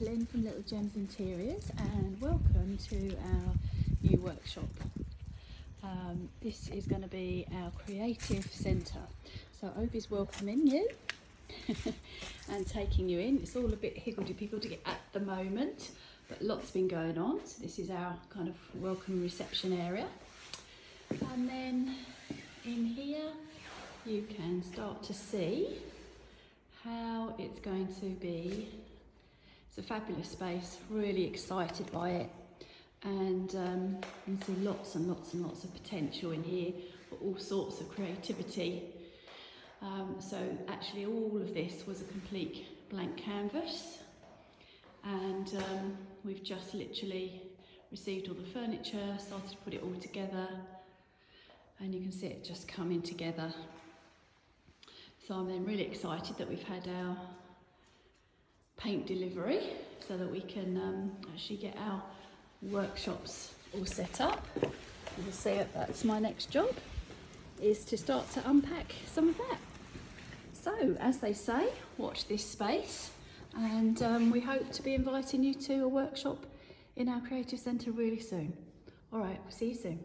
Lynn from Little Gems Interiors, and welcome to our new workshop. This is going to be our creative centre. So Obi's welcoming you and taking you in. It's all a bit higgledy-piggledy at the moment, but lots been going on. So this is our kind of welcome reception area. And then in here you can start to see how it's going to be. It's a fabulous space, really excited by it, and you can see lots and lots and lots of potential in here for all sorts of creativity. So actually all of this was a complete blank canvas, and we've just literally received all the furniture, started to put it all together, and you can see it just coming together. So I'm then really excited that we've had our paint delivery so that we can actually get our workshops all set up. You'll see that's my next job, is to start to unpack some of that. So as they say, watch this space, and we hope to be inviting you to a workshop in our creative centre really soon. All right, we'll see you soon.